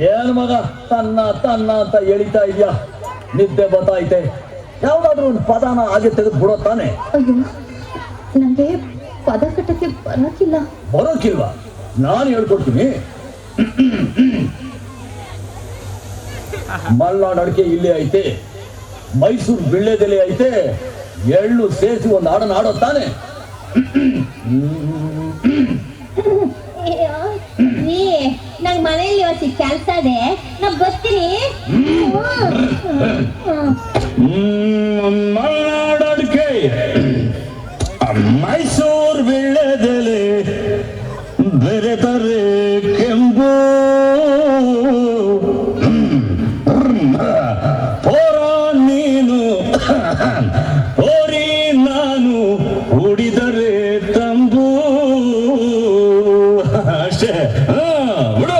ಏನ್ ಮಗ ತನ್ನ ತನ್ನ ಅಂತ ಎಳಿತಾ ಇದ್ಯಾ? ನಿದ್ದೆ ಬರ್ತೈತೆ. ಯಾವ್ದಾದ್ರು ಒಂದು ಪದನ ಹಾಗೆ ತೆಗೆದು ಬಿಡೋ ತಾನೆ. ಅಯ್ಯೋ, ನಂಗೆ ಪದ ಕಟ್ಟಕ್ಕೆ ಬರೋಕಿಲ್ವಾ? ನಾನು ಹೇಳ್ಕೊಡ್ತೀನಿ. ಮಲ್ನಾಡ್ ಅಡಿಕೆ ಇಲ್ಲೇ ಐತೆ, ಮೈಸೂರು ಬಿಳ್ಳೆದೆಲೆ ಐತೆ, ಎಳ್ಳು ಸೇರಿಸಿ ಒಂದು ಹಾಡನ್ನ ಆಡೋ ತಾನೆ. ನಂಗೆ ಮನೆಯಲ್ಲಿ ಇವತ್ತು ಕೆಲಸ ಇದೆ, ನಾ ಬರ್ತೀನಿ. ಮಲ್ನಾಡ್ ಅಡಿಕೆ, ಮೈಸೂರು ಬಿಳ್ಳೆದೆಲೆ, ಬೇರೆ ಬೇರೆ ಕೆಂಪು, ಪೋರ ನೀನು ಓರಿ ನಾನು ಉಡಿದರೆ ತಂಬು. ಅಷ್ಟೇ ಬಿಡು.